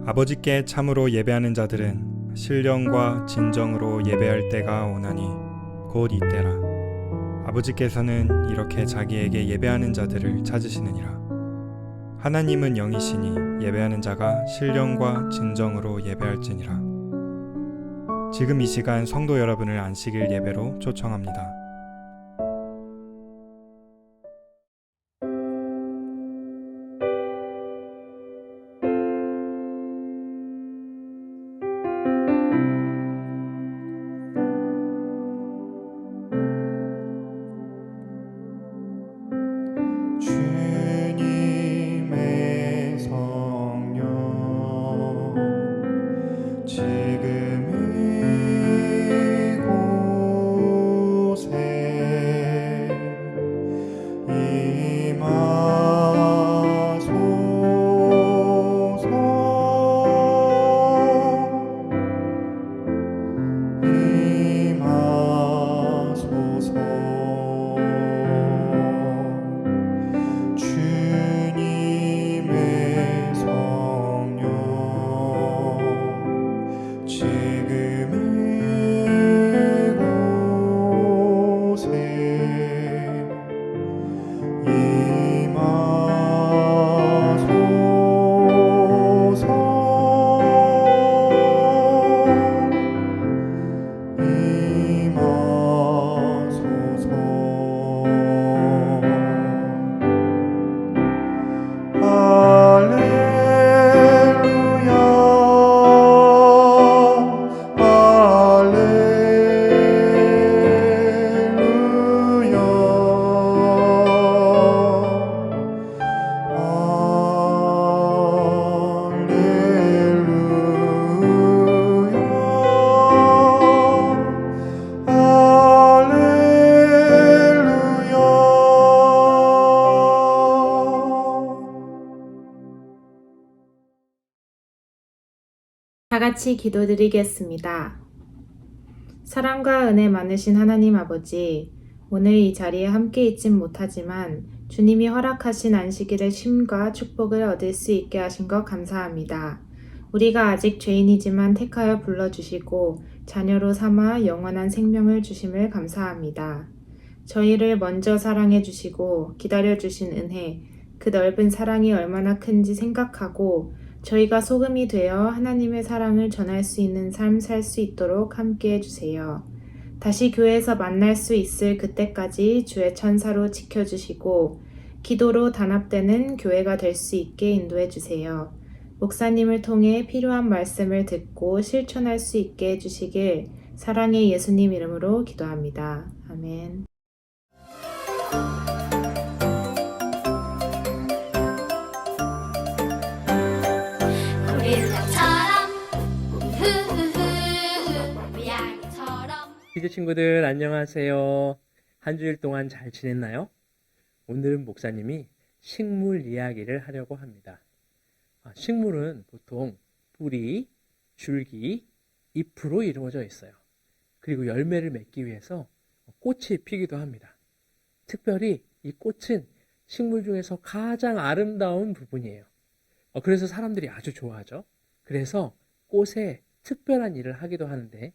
아버지께 참으로 예배하는 자들은 신령과 진정으로 예배할 때가 오나니 곧 이때라. 아버지께서는 이렇게 자기에게 예배하는 자들을 찾으시느니라. 하나님은 영이시니 예배하는 자가 신령과 진정으로 예배할지니라. 지금 이 시간 성도 여러분을 안식일 예배로 초청합니다. 주님의 성령 지금 이곳에 임하소서. 주님의 성령 지금 이곳에 다 같이 기도드리겠습니다. 사랑과 은혜 많으신 하나님 아버지, 오늘 이 자리에 함께 있진 못하지만 주님이 허락하신 안식일의 쉼과 축복을 얻을 수 있게 하신 것 감사합니다. 우리가 아직 죄인이지만 택하여 불러주시고 자녀로 삼아 영원한 생명을 주심을 감사합니다. 저희를 먼저 사랑해 주시고 기다려 주신 은혜, 그 넓은 사랑이 얼마나 큰지 생각하고 저희가 소금이 되어 하나님의 사랑을 전할 수 있는 삶 살 수 있도록 함께 해주세요. 다시 교회에서 만날 수 있을 그때까지 주의 천사로 지켜주시고 기도로 단합되는 교회가 될 수 있게 인도해 주세요. 목사님을 통해 필요한 말씀을 듣고 실천할 수 있게 해주시길 사랑의 예수님 이름으로 기도합니다. 아멘. 퀴즈 친구들 안녕하세요. 한 주일 동안 잘 지냈나요? 오늘은 목사님이 식물 이야기를 하려고 합니다. 식물은 보통 뿌리, 줄기, 잎으로 이루어져 있어요. 그리고 열매를 맺기 위해서 꽃이 피기도 합니다. 특별히 이 꽃은 식물 중에서 가장 아름다운 부분이에요. 그래서 사람들이 아주 좋아하죠. 그래서 꽃에 특별한 일을 하기도 하는데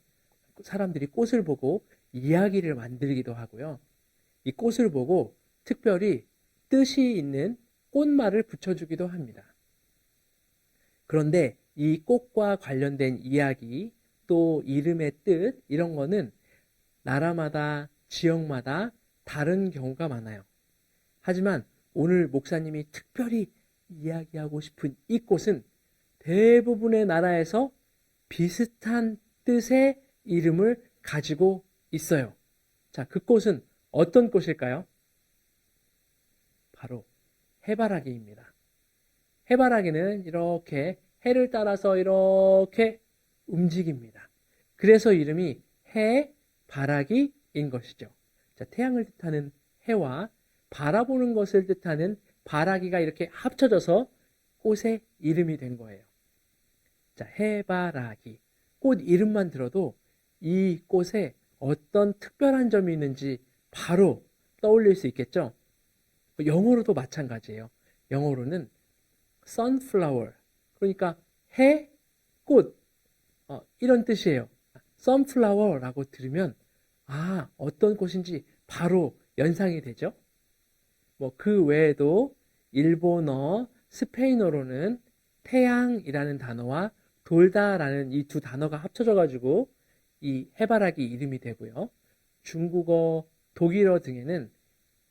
사람들이 꽃을 보고 이야기를 만들기도 하고요. 이 꽃을 보고 특별히 뜻이 있는 꽃말을 붙여주기도 합니다. 그런데 이 꽃과 관련된 이야기, 또 이름의 뜻, 이런 거는 나라마다, 지역마다 다른 경우가 많아요. 하지만 오늘 목사님이 특별히 이야기하고 싶은 이 꽃은 대부분의 나라에서 비슷한 뜻의 이름을 가지고 있어요. 자, 그 꽃은 어떤 꽃일까요? 바로 해바라기입니다. 해바라기는 이렇게 해를 따라서 이렇게 움직입니다. 그래서 이름이 해바라기인 것이죠. 자, 태양을 뜻하는 해와 바라보는 것을 뜻하는 바라기가 이렇게 합쳐져서 꽃의 이름이 된 거예요. 자, 해바라기. 꽃 이름만 들어도 이 꽃에 어떤 특별한 점이 있는지 바로 떠올릴 수 있겠죠? 영어로도 마찬가지예요. 영어로는 sunflower, 그러니까 해 꽃, 이런 뜻이에요. sunflower라고 들으면 어떤 꽃인지 바로 연상이 되죠. 뭐 그 외에도 일본어, 스페인어로는 태양이라는 단어와 돌다라는 이 두 단어가 합쳐져 가지고 이 해바라기 이름이 되고요. 중국어, 독일어 등에는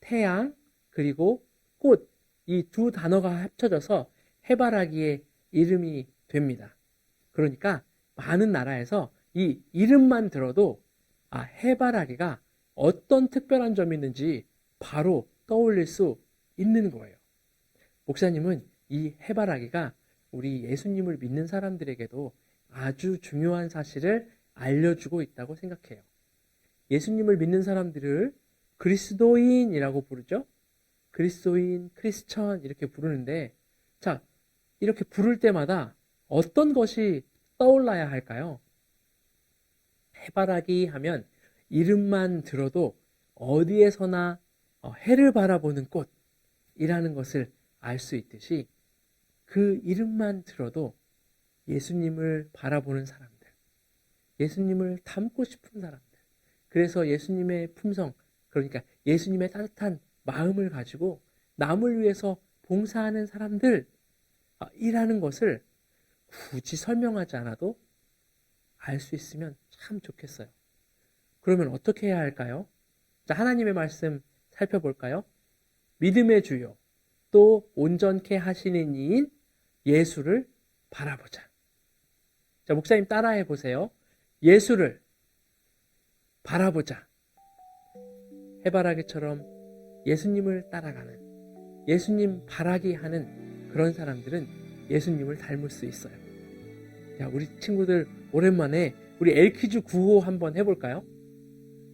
태양 그리고 꽃 이 두 단어가 합쳐져서 해바라기의 이름이 됩니다. 그러니까 많은 나라에서 이 이름만 들어도 해바라기가 어떤 특별한 점이 있는지 바로 떠올릴 수 있는 거예요. 목사님은 이 해바라기가 우리 예수님을 믿는 사람들에게도 아주 중요한 사실을 알려주고 있다고 생각해요. 예수님을 믿는 사람들을 그리스도인이라고 부르죠. 그리스도인, 크리스천 이렇게 부르는데 자, 이렇게 부를 때마다 어떤 것이 떠올라야 할까요? 해바라기 하면 이름만 들어도 어디에서나 해를 바라보는 꽃이라는 것을 알 수 있듯이 그 이름만 들어도 예수님을 바라보는 사람들, 예수님을 닮고 싶은 사람들, 그래서 예수님의 품성, 그러니까 예수님의 따뜻한 마음을 가지고 남을 위해서 봉사하는 사람들 이라는 것을 굳이 설명하지 않아도 알 수 있으면 참 좋겠어요. 그러면 어떻게 해야 할까요? 자, 하나님의 말씀 살펴볼까요? 믿음의 주요 또 온전케 하시는 이인 예수를 바라보자. 자, 목사님 따라해 보세요. 예수를 바라보자. 해바라기처럼 예수님을 따라가는, 예수님 바라기 하는 그런 사람들은 예수님을 닮을 수 있어요. 자, 우리 친구들 오랜만에 우리 엘키즈 구호 한번 해볼까요?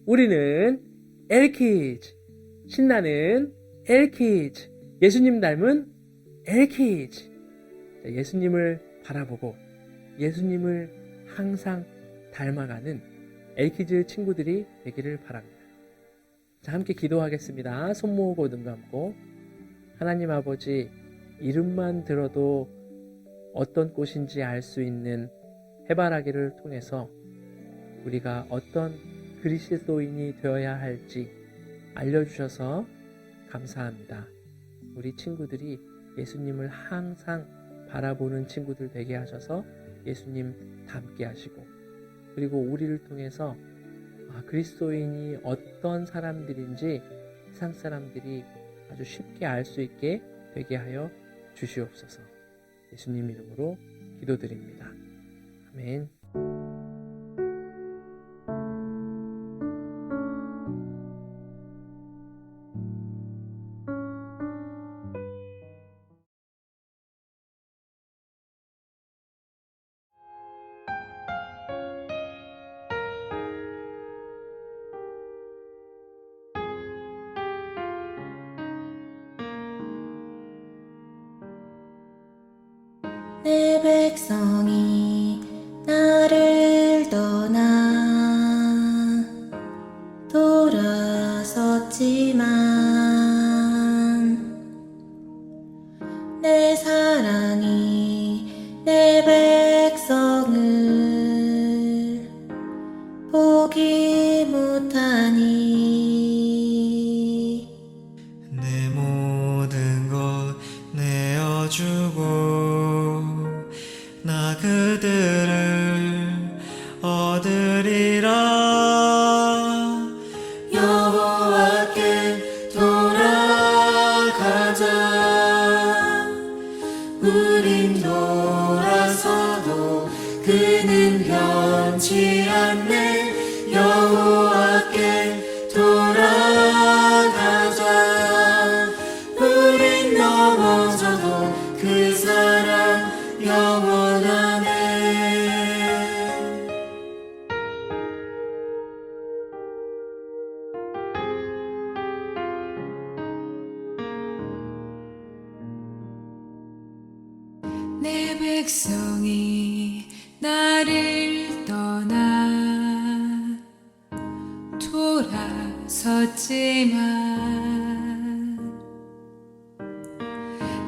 우리는 엘키즈, 신나는 엘키즈, 예수님 닮은 엘키즈. 자, 예수님을 바라보고 예수님을 항상 닮아가는 엘키즈 친구들이 되기를 바랍니다. 자, 함께 기도하겠습니다. 손 모으고 눈 감고. 하나님 아버지, 이름만 들어도 어떤 꽃인지 알 수 있는 해바라기를 통해서 우리가 어떤 그리스도인이 되어야 할지 알려주셔서 감사합니다. 우리 친구들이 예수님을 항상 바라보는 친구들 되게 하셔서 예수님 닮게 하시고, 그리고 우리를 통해서 그리스도인이 어떤 사람들인지 세상 사람들이 아주 쉽게 알 수 있게 되게 하여 주시옵소서. 예수님 이름으로 기도드립니다. 아멘. 내 백성이 나를 떠나 돌아섰지만 내 사랑이 내 백성을 포기 못하니 내 모든 것 내어주고 나 그들을 얻으리라. 여호와께 돌아가자. 우린 돌아서도 그는 변치 않네. 여호와께 돌아가자. 우린 넘어져도 그 사랑 영원하네. 내 백성이 나를 떠나 돌아섰지만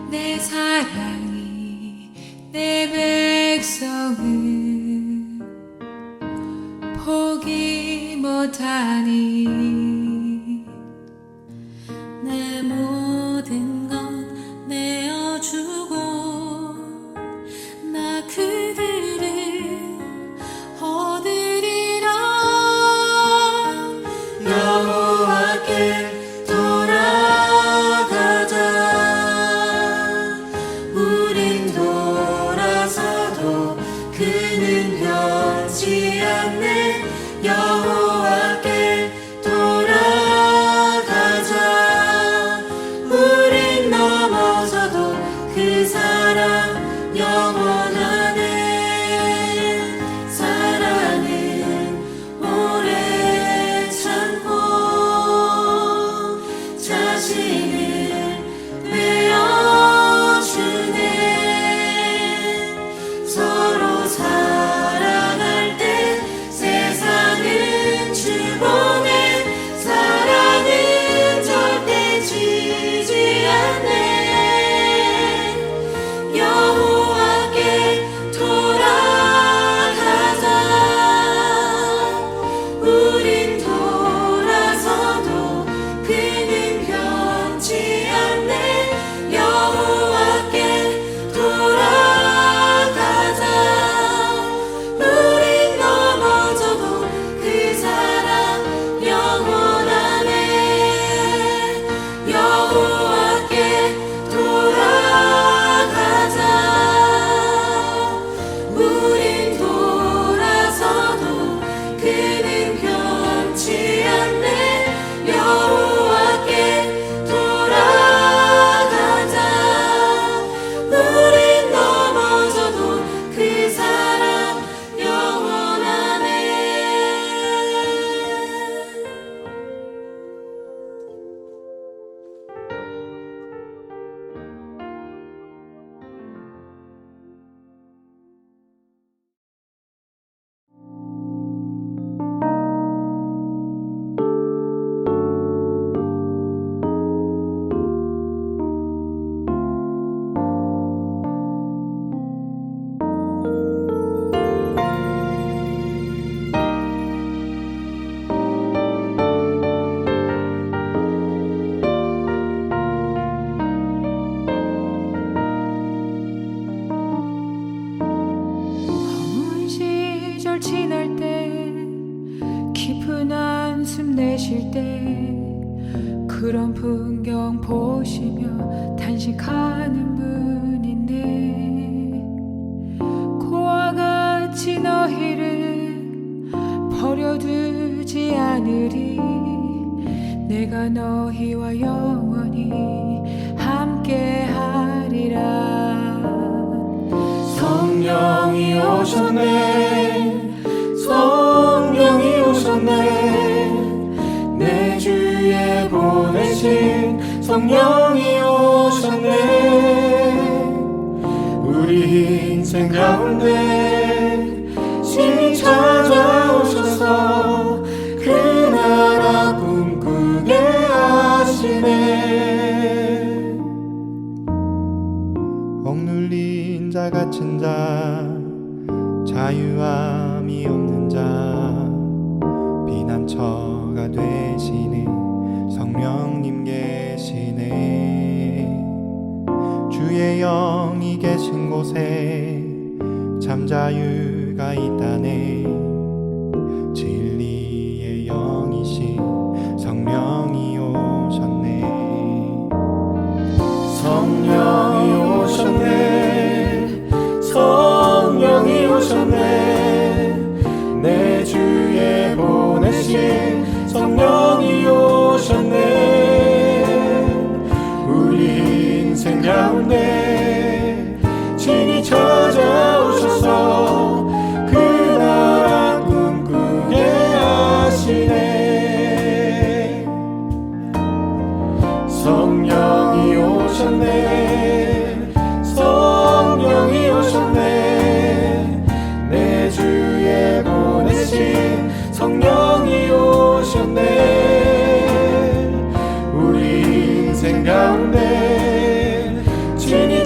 내 사랑이 내 백성을 못하니 내 모든 것 내어주고 나 그들을 얻으리라. 여호와께 돌아가자. 우린 돌아서도 그는 변치 않네. 여호와께 돌아가자. 우린 넘어져도 그 사랑 영원하네. 사랑은 오래 참고 자신을 내어주네. 서로 사랑할 때 세상은 주보네. 사랑은 절대 지지 않네. 여호와께 돌아가자. 우린 돌아서도 그는 변치 않네. 여호와께 돌아가자. 우린 넘어져도 그 사랑 영원하네. 여호와께 돌아가자. 우린 돌아서도 그는 변치 않네. 여호와께 돌아가자. 우린 넘어져도 그 사랑 영원하네. 어문 시절 지날 때 깊은 한숨 내쉴 때 그런 풍경 보시며 단식하는 분인데 고와 같이 너희를 버려두지 않으리. 내가 너희와 영원히 함께하리라. 성령이 오셨네. 성령이 오셨네. 내 주에 보내신 성령이 오셨네. 우리 인생 가운데 신이 찾아오셔서 그 나라 꿈꾸게 하시네. 억눌린 자 갇힌 자 자유함이 없는 자 피난처가 되시는 성령님 계시네. 주의 영이 계신 곳에 참 자유가 있다네. 진리의 영이신 성령이 오셨네. 성령이 오셨네. 성령이 오셨네. 내 주에 보내신 성령이 오셨네. 우리 인생 가운데 친히 찾아오셔서 그 나라 꿈꾸게 하시네. 성령이 오셨네. 성령이 오셨네. 내 주에 보내신 성령이 오셨네. 우리 인생 가운데 친히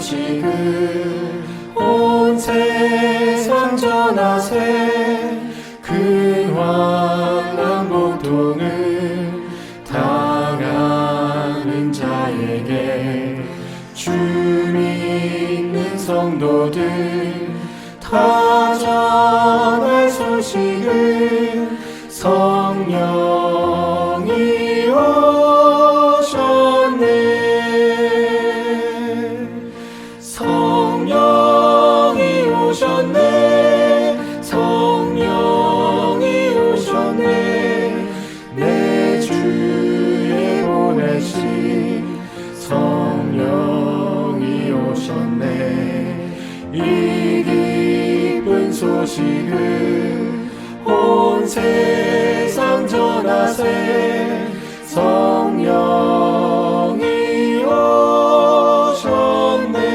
소식을 온 세상 전하세. 근황난 고통을 당하는 자에게 주 믿는 성도들 다 전할 소식을 성령이 오셨네. 성령이 오셨네. 성령이 오셨네. 내 주에 보내신 성령이 오셨네. 이 기쁜 소식을 온 세상 전하세. 성령이 오셨네.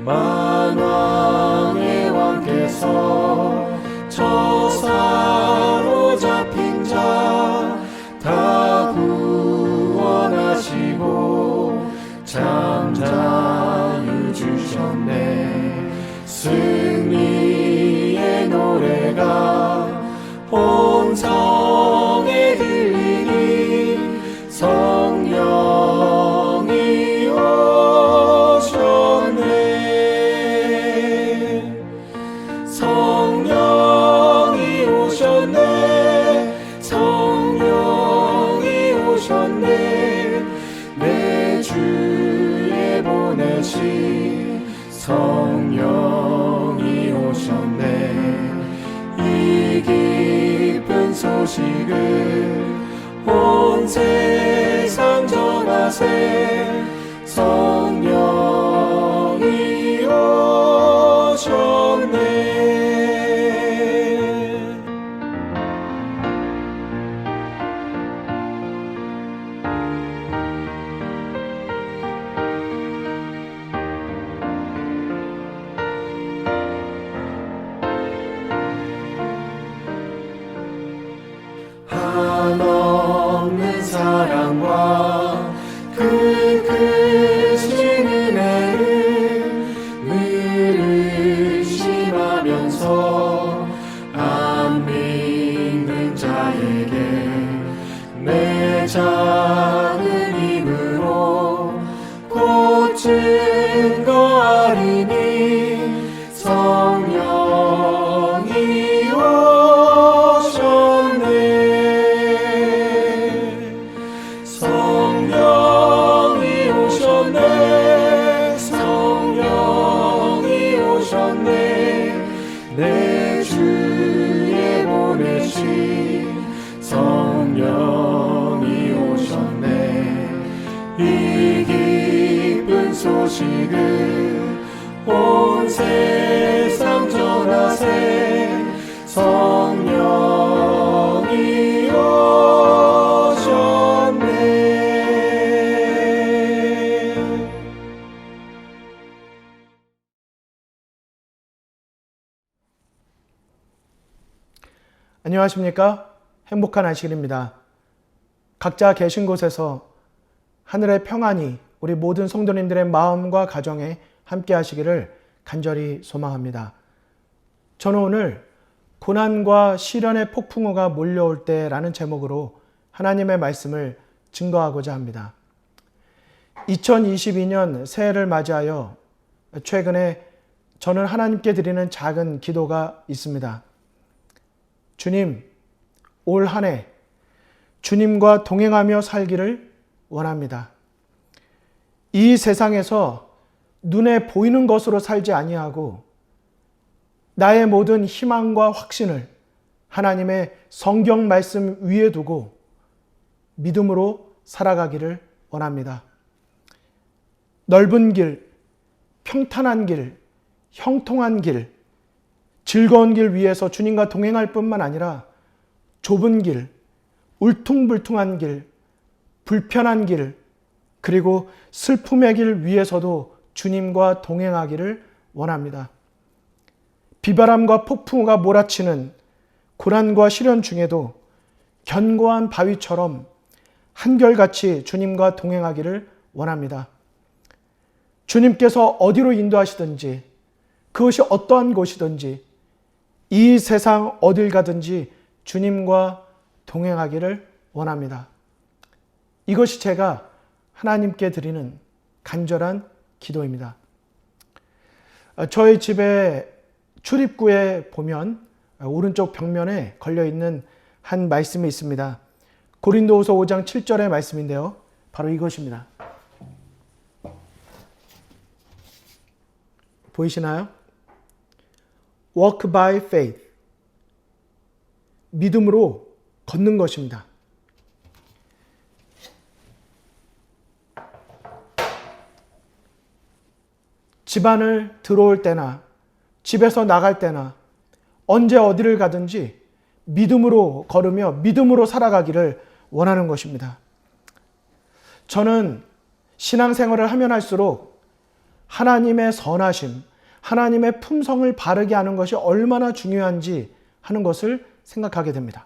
만왕의 왕께서 저 사로잡힌 자 다 구원하시고 잠자유 주셨네. 승리의 노래가 온 성에 들리니 성령이 오셨네. 성령이 오셨네. 성령이 오셨네. 내 주에 보내신 성령이 오셨네. 이 기쁜 소식을 온 세상 전하세. 성령이 오셨네. 한없는 사랑과 그 크신 은혜를 늘 의심하면서 안 믿는 자에게 내 작은 힘으로 곧 증거하리니 성령이 오셨네. 성령이 오셨네. 성령이 오셨네. 내 주에 보내신 성령이 오셨네. 이 기쁜 소식을 온 세상 전하세. 성령이 오셨네. 안녕하십니까? 행복한 안식일입니다. 각자 계신 곳에서 하늘의 평안이 우리 모든 성도님들의 마음과 가정에 함께 하시기를 간절히 소망합니다. 저는 오늘 고난과 시련의 폭풍우가 몰려올 때라는 제목으로 하나님의 말씀을 증거하고자 합니다. 2022년 새해를 맞이하여 최근에 저는 하나님께 드리는 작은 기도가 있습니다. 주님, 올 한 해 주님과 동행하며 살기를 원합니다. 이 세상에서 눈에 보이는 것으로 살지 아니하고 나의 모든 희망과 확신을 하나님의 성경 말씀 위에 두고 믿음으로 살아가기를 원합니다. 넓은 길, 평탄한 길, 형통한 길, 즐거운 길 위에서 주님과 동행할 뿐만 아니라 좁은 길, 울퉁불퉁한 길, 불편한 길, 그리고 슬픔의 길 위에서도 주님과 동행하기를 원합니다. 비바람과 폭풍우가 몰아치는 고난과 시련 중에도 견고한 바위처럼 한결같이 주님과 동행하기를 원합니다. 주님께서 어디로 인도하시든지, 그것이 어떠한 곳이든지, 이 세상 어딜 가든지 주님과 동행하기를 원합니다. 이것이 제가 하나님께 드리는 간절한 기도입니다. 저희 집에 출입구에 보면 오른쪽 벽면에 걸려있는 한 말씀이 있습니다. 고린도후서 5장 7절의 말씀인데요. 바로 이것입니다. 보이시나요? Walk by faith. 믿음으로 걷는 것입니다. 집안을 들어올 때나 집에서 나갈 때나 언제 어디를 가든지 믿음으로 걸으며 믿음으로 살아가기를 원하는 것입니다. 저는 신앙생활을 하면 할수록 하나님의 선하심, 하나님의 품성을 바르게 하는 것이 얼마나 중요한지 하는 것을 생각하게 됩니다.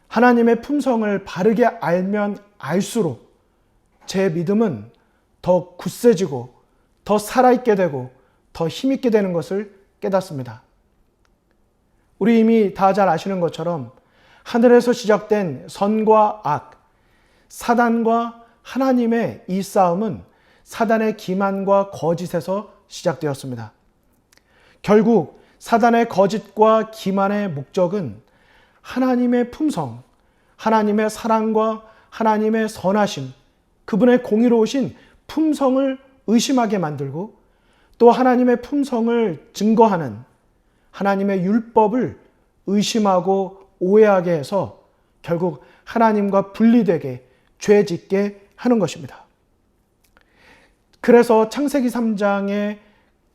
하나님의 품성을 바르게 알면 알수록 제 믿음은 더 굳세지고 더 살아있게 되고 더 힘있게 되는 것을 깨닫습니다. 우리 이미 다 잘 아시는 것처럼 하늘에서 시작된 선과 악, 사단과 하나님의 이 싸움은 사단의 기만과 거짓에서 시작되었습니다. 결국 사단의 거짓과 기만의 목적은 하나님의 품성, 하나님의 사랑과 하나님의 선하심, 그분의 공의로우신 품성을 의심하게 만들고 또 하나님의 품성을 증거하는 하나님의 율법을 의심하고 오해하게 해서 결국 하나님과 분리되게 죄짓게 하는 것입니다. 그래서 창세기 3장에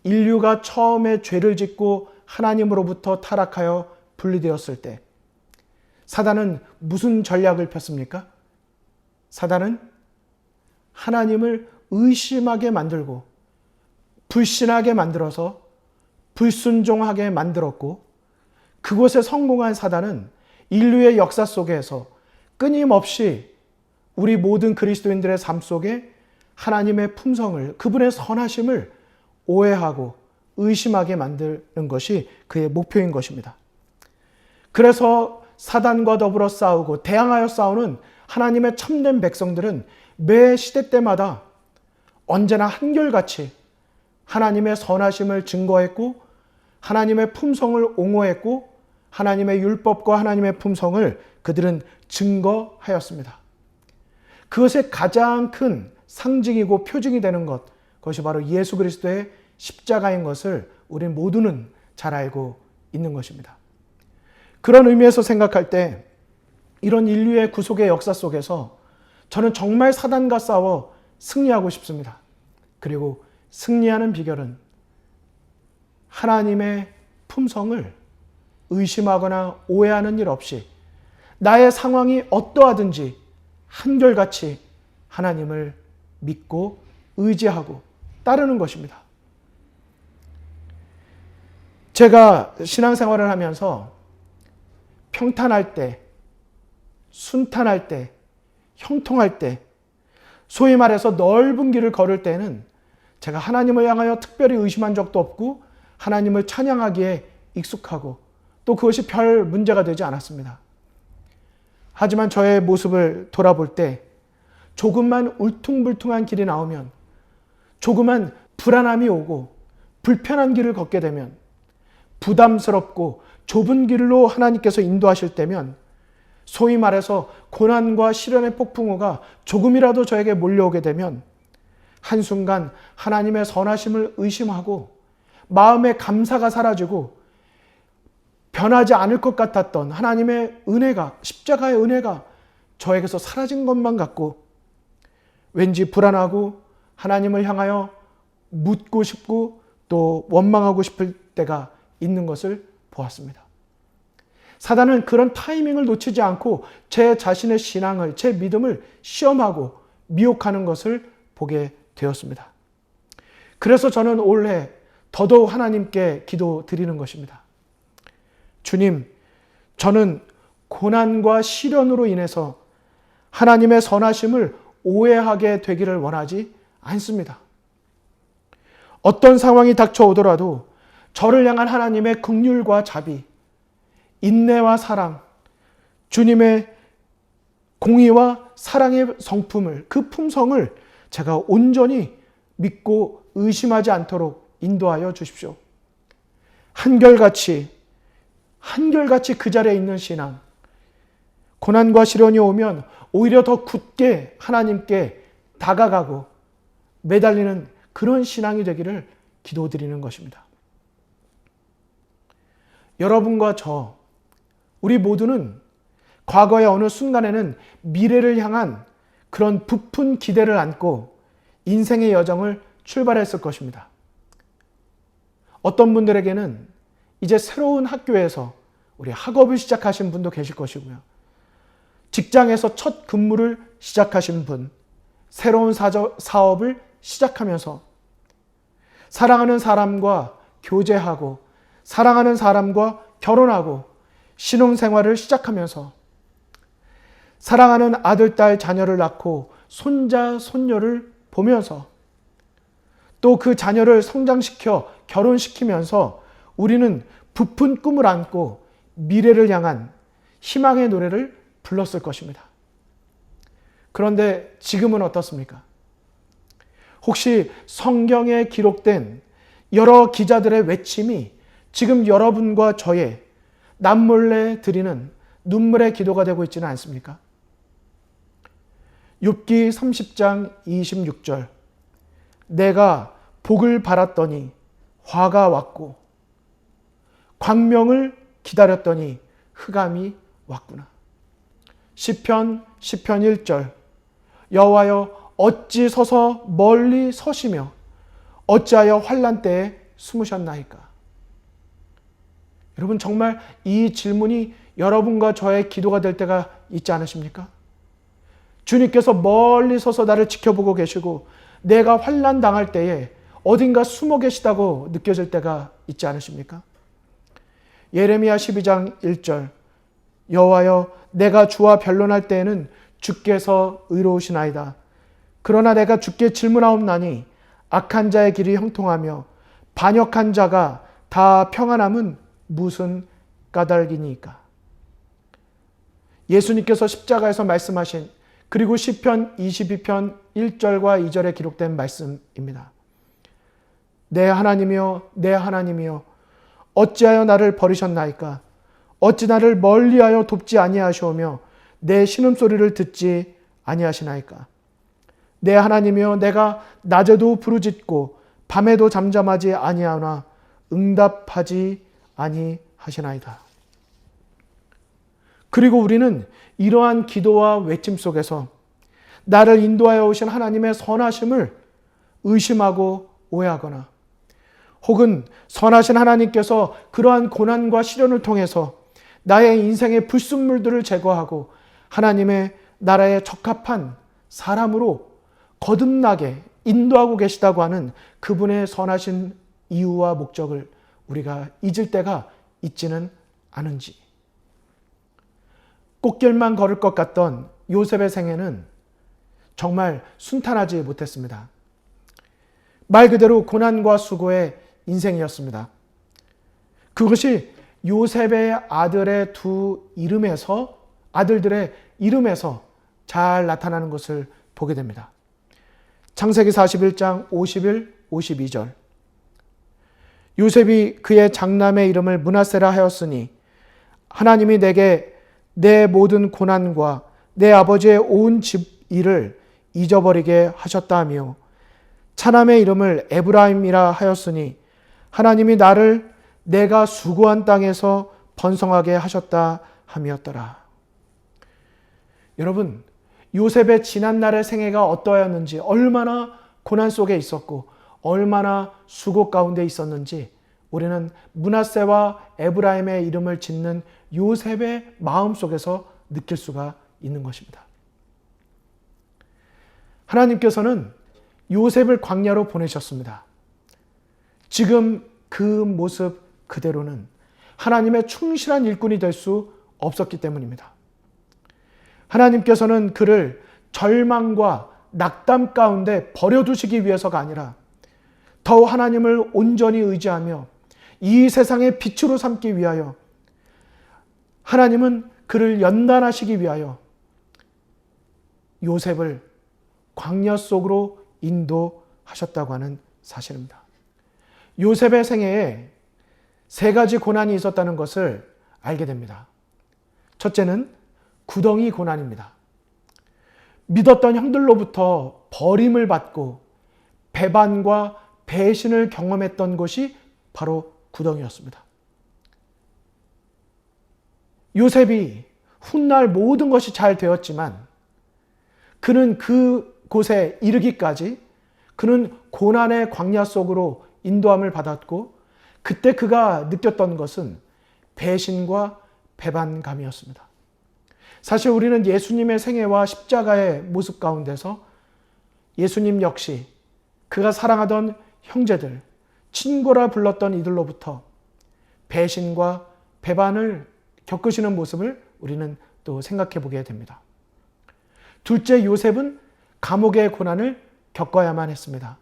인류가 처음에 죄를 짓고 하나님으로부터 타락하여 분리되었을 때 사단은 무슨 전략을 폈습니까? 사단은 하나님을 의심하게 만들고 불신하게 만들어서 불순종하게 만들었고, 그곳에 성공한 사단은 인류의 역사 속에서 끊임없이 우리 모든 그리스도인들의 삶 속에 하나님의 품성을, 그분의 선하심을 오해하고 의심하게 만드는 것이 그의 목표인 것입니다. 그래서 사단과 더불어 싸우고 대항하여 싸우는 하나님의 참된 백성들은 매 시대 때마다 언제나 한결같이 하나님의 선하심을 증거했고 하나님의 품성을 옹호했고 하나님의 율법과 하나님의 품성을 그들은 증거하였습니다. 그것의 가장 큰 상징이고 표징이 되는 것, 그것이 바로 예수 그리스도의 십자가인 것을 우리 모두는 잘 알고 있는 것입니다. 그런 의미에서 생각할 때 이런 인류의 구속의 역사 속에서 저는 정말 사단과 싸워 승리하고 싶습니다. 그리고 승리하는 비결은 하나님의 품성을 의심하거나 오해하는 일 없이 나의 상황이 어떠하든지 한결같이 하나님을 믿고 의지하고 따르는 것입니다. 제가 신앙생활을 하면서 평탄할 때, 순탄할 때, 형통할 때, 소위 말해서 넓은 길을 걸을 때는 제가 하나님을 향하여 특별히 의심한 적도 없고 하나님을 찬양하기에 익숙하고 또 그것이 별 문제가 되지 않았습니다. 하지만 저의 모습을 돌아볼 때 조금만 울퉁불퉁한 길이 나오면, 조금만 불안함이 오고 불편한 길을 걷게 되면, 부담스럽고 좁은 길로 하나님께서 인도하실 때면, 소위 말해서 고난과 시련의 폭풍우가 조금이라도 저에게 몰려오게 되면 한순간 하나님의 선하심을 의심하고 마음의 감사가 사라지고 변하지 않을 것 같았던 하나님의 은혜가, 십자가의 은혜가 저에게서 사라진 것만 같고 왠지 불안하고 하나님을 향하여 묻고 싶고 또 원망하고 싶을 때가 있는 것을 보았습니다. 사단은 그런 타이밍을 놓치지 않고 제 자신의 신앙을, 제 믿음을 시험하고 미혹하는 것을 보게 되었습니다. 그래서 저는 올해 더더욱 하나님께 기도 드리는 것입니다. 주님, 저는 고난과 시련으로 인해서 하나님의 선하심을 오해하게 되기를 원하지 않습니다. 어떤 상황이 닥쳐오더라도 저를 향한 하나님의 긍휼과 자비, 인내와 사랑, 주님의 공의와 사랑의 성품을, 그 품성을 제가 온전히 믿고 의심하지 않도록 인도하여 주십시오. 한결같이 그 자리에 있는 신앙, 고난과 시련이 오면 오히려 더 굳게 하나님께 다가가고 매달리는 그런 신앙이 되기를 기도드리는 것입니다. 여러분과 저, 우리 모두는 과거의 어느 순간에는 미래를 향한 그런 부푼 기대를 안고 인생의 여정을 출발했을 것입니다. 어떤 분들에게는 이제 새로운 학교에서 우리 학업을 시작하신 분도 계실 것이고요. 직장에서 첫 근무를 시작하신 분, 새로운 사업을 시작하면서 사랑하는 사람과 교제하고 사랑하는 사람과 결혼하고 신혼생활을 시작하면서 사랑하는 아들, 딸, 자녀를 낳고 손자, 손녀를 보면서 또 그 자녀를 성장시켜 결혼시키면서 우리는 부푼 꿈을 안고 미래를 향한 희망의 노래를 불렀을 것입니다. 그런데 지금은 어떻습니까? 혹시 성경에 기록된 여러 기자들의 외침이 지금 여러분과 저의 남몰래 드리는 눈물의 기도가 되고 있지는 않습니까? 욥기 30장 26절, 내가 복을 바랐더니 화가 왔고 광명을 기다렸더니 흑암이 왔구나. 시편 1절, 여호와여 어찌 서서 멀리 서시며 어찌하여 환난 때에 숨으셨나이까. 여러분, 정말 이 질문이 여러분과 저의 기도가 될 때가 있지 않으십니까? 주님께서 멀리 서서 나를 지켜보고 계시고 내가 환난 당할 때에 어딘가 숨어 계시다고 느껴질 때가 있지 않으십니까? 예레미야 12장 1절, 여호와여 내가 주와 변론할 때에는 주께서 의로우시나이다. 그러나 내가 주께 질문하옵나니 악한 자의 길이 형통하며 반역한 자가 다 평안함은 무슨 까닭이니까. 예수님께서 십자가에서 말씀하신, 그리고 시편 22편 1절과 2절에 기록된 말씀입니다. 내 하나님이여, 내 하나님이여, 어찌하여 나를 버리셨나이까? 어찌 나를 멀리하여 돕지 아니하시오며 내 신음소리를 듣지 아니하시나이까? 내 하나님이여, 내가 낮에도 부르짖고 밤에도 잠잠하지 아니하나 응답하지 아니하시나이다. 그리고 우리는 이러한 기도와 외침 속에서 나를 인도하여 오신 하나님의 선하심을 의심하고 오해하거나, 혹은 선하신 하나님께서 그러한 고난과 시련을 통해서 나의 인생의 불순물들을 제거하고 하나님의 나라에 적합한 사람으로 거듭나게 인도하고 계시다고 하는 그분의 선하신 이유와 목적을 우리가 잊을 때가 있지는 않은지. 꽃길만 걸을 것 같던 요셉의 생애는 정말 순탄하지 못했습니다. 말 그대로 고난과 수고의 인생이었습니다. 그것이 요셉의 아들의 아들들의 이름에서 잘 나타나는 것을 보게 됩니다. 창세기 41장 51, 52절. 요셉이 그의 장남의 이름을 므낫세라 하였으니 하나님이 내게 내 모든 고난과 내 아버지의 온 집 일을 잊어버리게 하셨다 하며, 차남의 이름을 에브라임이라 하였으니 하나님이 나를 내가 수고한 땅에서 번성하게 하셨다 함이었더라. 여러분, 요셉의 지난날의 생애가 어떠하였는지, 얼마나 고난 속에 있었고 얼마나 수고 가운데 있었는지 우리는 므낫세와 에브라임의 이름을 짓는 요셉의 마음 속에서 느낄 수가 있는 것입니다. 하나님께서는 요셉을 광야로 보내셨습니다. 지금 그 모습 그대로는 하나님의 충실한 일꾼이 될 수 없었기 때문입니다. 하나님께서는 그를 절망과 낙담 가운데 버려두시기 위해서가 아니라 더욱 하나님을 온전히 의지하며 이 세상의 빛으로 삼기 위하여 하나님은 그를 연단하시기 위하여 요셉을 광야 속으로 인도하셨다고 하는 사실입니다. 요셉의 생애에 세 가지 고난이 있었다는 것을 알게 됩니다. 첫째는 구덩이 고난입니다. 믿었던 형들로부터 버림을 받고 배반과 배신을 경험했던 것이 바로 구덩이였습니다. 요셉이 훗날 모든 것이 잘 되었지만 그는 그곳에 이르기까지 그는 고난의 광야 속으로 인도함을 받았고 그때 그가 느꼈던 것은 배신과 배반감이었습니다. 사실 우리는 예수님의 생애와 십자가의 모습 가운데서 예수님 역시 그가 사랑하던 형제들, 친구라 불렀던 이들로부터 배신과 배반을 겪으시는 모습을 우리는 또 생각해 보게 됩니다. 둘째, 요셉은 감옥의 고난을 겪어야만 했습니다.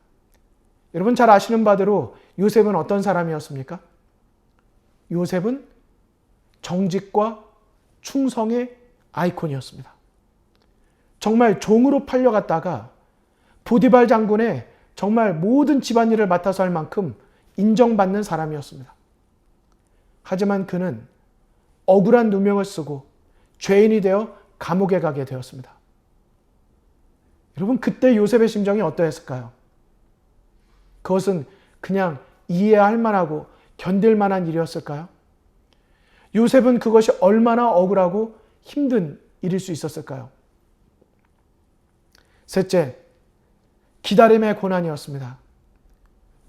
여러분 잘 아시는 바대로 요셉은 어떤 사람이었습니까? 요셉은 정직과 충성의 아이콘이었습니다. 정말 종으로 팔려갔다가 보디발 장군의 정말 모든 집안일을 맡아서 할 만큼 인정받는 사람이었습니다. 하지만 그는 억울한 누명을 쓰고 죄인이 되어 감옥에 가게 되었습니다. 여러분 그때 요셉의 심정이 어떠했을까요? 그것은 그냥 이해할 만하고 견딜 만한 일이었을까요? 요셉은 그것이 얼마나 억울하고 힘든 일일 수 있었을까요? 셋째, 기다림의 고난이었습니다.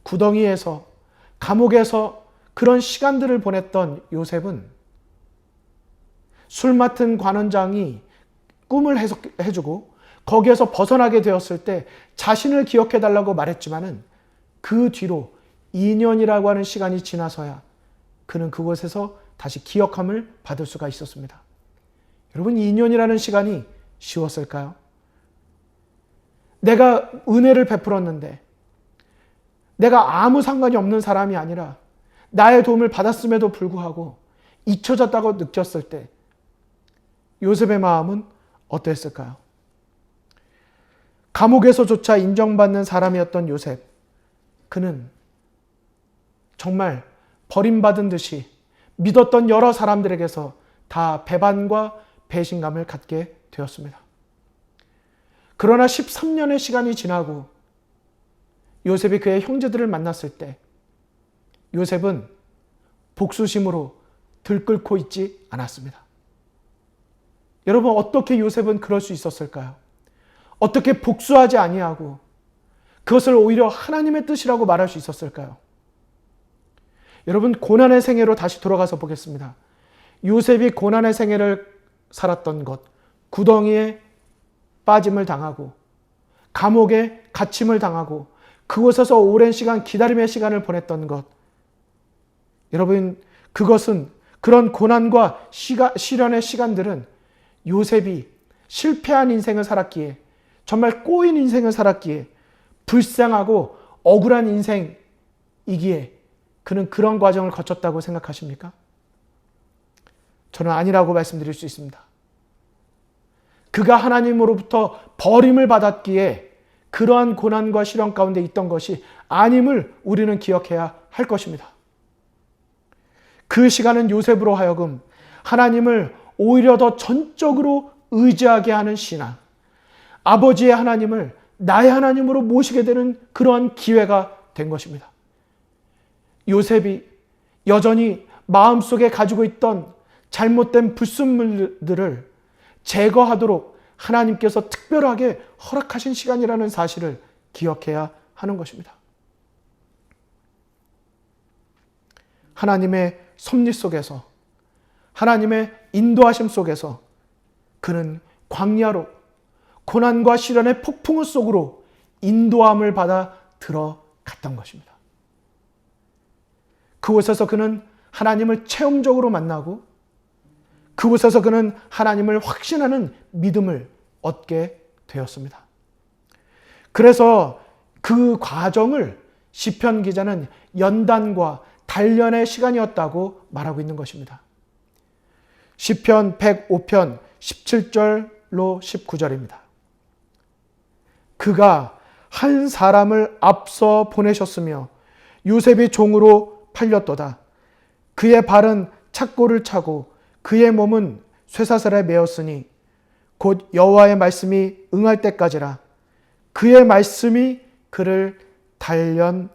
구덩이에서, 감옥에서 그런 시간들을 보냈던 요셉은 술 맡은 관원장이 꿈을 해주고 거기에서 벗어나게 되었을 때 자신을 기억해달라고 말했지만은 그 뒤로 2년이라고 하는 시간이 지나서야 그는 그곳에서 다시 기억함을 받을 수가 있었습니다. 여러분 2년이라는 시간이 쉬웠을까요? 내가 은혜를 베풀었는데 내가 아무 상관이 없는 사람이 아니라 나의 도움을 받았음에도 불구하고 잊혀졌다고 느꼈을 때 요셉의 마음은 어땠을까요? 감옥에서조차 인정받는 사람이었던 요셉, 그는 정말 버림받은 듯이 믿었던 여러 사람들에게서 다 배반과 배신감을 갖게 되었습니다. 그러나 13년의 시간이 지나고 요셉이 그의 형제들을 만났을 때 요셉은 복수심으로 들끓고 있지 않았습니다. 여러분 어떻게 요셉은 그럴 수 있었을까요? 어떻게 복수하지 아니하고 그것을 오히려 하나님의 뜻이라고 말할 수 있었을까요? 여러분 고난의 생애로 다시 돌아가서 보겠습니다. 요셉이 고난의 생애를 살았던 것, 구덩이에 빠짐을 당하고 감옥에 갇힘을 당하고 그곳에서 오랜 시간 기다림의 시간을 보냈던 것, 여러분 그것은 그런 고난과 시련의 시간들은 요셉이 실패한 인생을 살았기에 정말 꼬인 인생을 살았기에 불쌍하고 억울한 인생이기에 그는 그런 과정을 거쳤다고 생각하십니까? 저는 아니라고 말씀드릴 수 있습니다. 그가 하나님으로부터 버림을 받았기에 그러한 고난과 시련 가운데 있던 것이 아님을 우리는 기억해야 할 것입니다. 그 시간은 요셉으로 하여금 하나님을 오히려 더 전적으로 의지하게 하는 신앙, 아버지의 하나님을 나의 하나님으로 모시게 되는 그러한 기회가 된 것입니다. 요셉이 여전히 마음속에 가지고 있던 잘못된 불순물들을 제거하도록 하나님께서 특별하게 허락하신 시간이라는 사실을 기억해야 하는 것입니다. 하나님의 섭리 속에서, 하나님의 인도하심 속에서 그는 광야로 고난과 시련의 폭풍우 속으로 인도함을 받아 들어갔던 것입니다. 그곳에서 그는 하나님을 체험적으로 만나고 그곳에서 그는 하나님을 확신하는 믿음을 얻게 되었습니다. 그래서 그 과정을 시편 기자는 연단과 단련의 시간이었다고 말하고 있는 것입니다. 시편 105편 17절로 19절입니다. 그가 한 사람을 앞서 보내셨으며 요셉이 종으로 팔렸도다. 그의 발은 착고를 차고 그의 몸은 쇠사슬에 매었으니 곧 여호와의 말씀이 응할 때까지라. 그의 말씀이 그를 단련하였도다.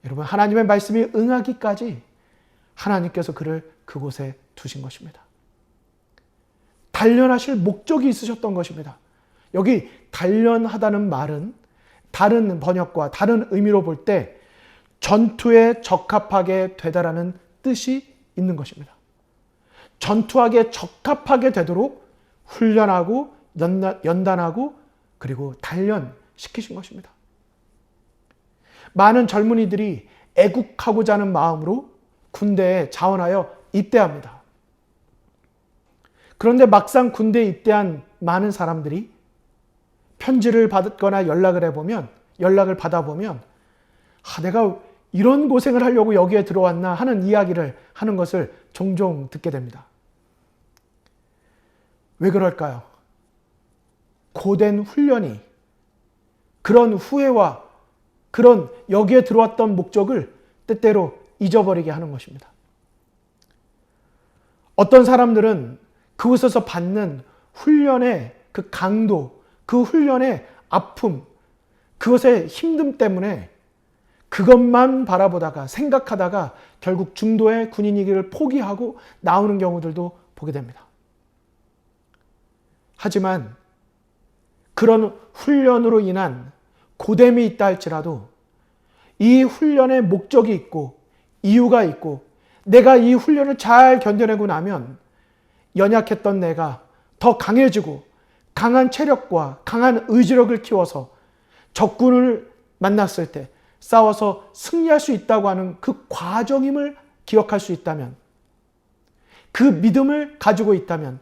여러분, 하나님의 말씀이 응하기까지 하나님께서 그를 그곳에 두신 것입니다. 단련하실 목적이 있으셨던 것입니다. 여기 단련하다는 말은 다른 번역과 다른 의미로 볼 때 전투에 적합하게 되다라는 뜻이 있는 것입니다. 전투하게 적합하게 되도록 훈련하고 연단하고 그리고 단련시키신 것입니다. 많은 젊은이들이 애국하고자 하는 마음으로 군대에 자원하여 입대합니다. 그런데 막상 군대에 입대한 많은 사람들이 편지를 받거나 연락을 받아보면 내가 이런 고생을 하려고 여기에 들어왔나 하는 이야기를 하는 것을 종종 듣게 됩니다. 왜 그럴까요? 고된 훈련이 그런 후회와 그런 여기에 들어왔던 목적을 때때로 잊어버리게 하는 것입니다. 어떤 사람들은 그곳에서 받는 훈련의 그 강도, 그 훈련의 아픔, 그것의 힘듦 때문에 그것만 바라보다가 생각하다가 결국 중도의 군인이기를 포기하고 나오는 경우들도 보게 됩니다. 하지만 그런 훈련으로 인한 고됨이 있다 할지라도 이 훈련의 목적이 있고 이유가 있고 내가 이 훈련을 잘 견뎌내고 나면 연약했던 내가 더 강해지고 강한 체력과 강한 의지력을 키워서 적군을 만났을 때 싸워서 승리할 수 있다고 하는 그 과정임을 기억할 수 있다면, 그 믿음을 가지고 있다면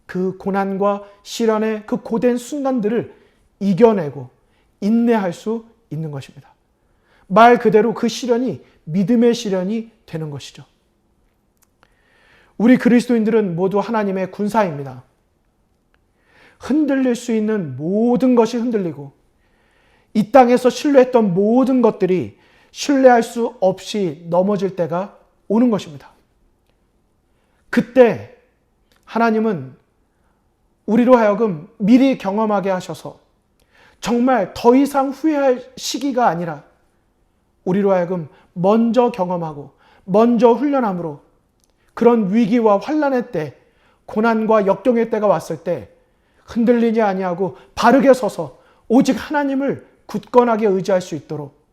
그 고난과 시련의 그 고된 순간들을 이겨내고 인내할 수 있는 것입니다. 말 그대로 그 시련이 믿음의 시련이 되는 것이죠. 우리 그리스도인들은 모두 하나님의 군사입니다. 흔들릴 수 있는 모든 것이 흔들리고 이 땅에서 신뢰했던 모든 것들이 신뢰할 수 없이 넘어질 때가 오는 것입니다. 그때 하나님은 우리로 하여금 미리 경험하게 하셔서 정말 더 이상 후회할 시기가 아니라 우리로 하여금 먼저 경험하고 먼저 훈련함으로 그런 위기와 환난의 때, 고난과 역경의 때가 왔을 때 흔들리지 아니하고 바르게 서서 오직 하나님을 굳건하게 의지할 수 있도록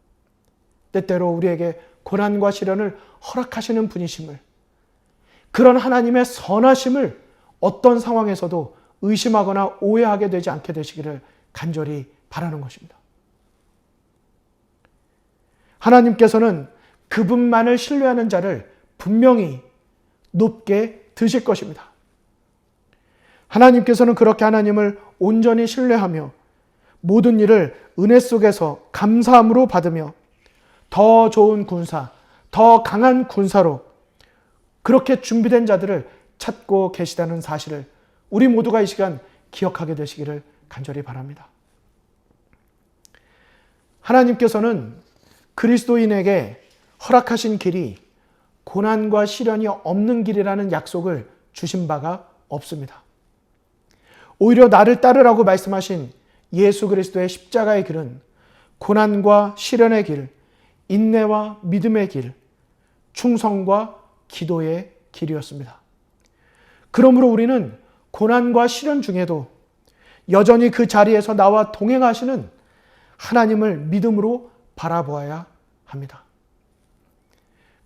때때로 우리에게 고난과 시련을 허락하시는 분이심을, 그런 하나님의 선하심을 어떤 상황에서도 의심하거나 오해하게 되지 않게 되시기를 간절히 바라는 것입니다. 하나님께서는 그분만을 신뢰하는 자를 분명히 높게 드실 것입니다. 하나님께서는 그렇게 하나님을 온전히 신뢰하며 모든 일을 은혜 속에서 감사함으로 받으며 더 좋은 군사, 더 강한 군사로 그렇게 준비된 자들을 찾고 계시다는 사실을 우리 모두가 이 시간 기억하게 되시기를 간절히 바랍니다. 하나님께서는 그리스도인에게 허락하신 길이 고난과 시련이 없는 길이라는 약속을 주신 바가 없습니다. 오히려 나를 따르라고 말씀하신 예수 그리스도의 십자가의 길은 고난과 시련의 길, 인내와 믿음의 길, 충성과 기도의 길이었습니다. 그러므로 우리는 고난과 시련 중에도 여전히 그 자리에서 나와 동행하시는 하나님을 믿음으로 바라보아야 합니다.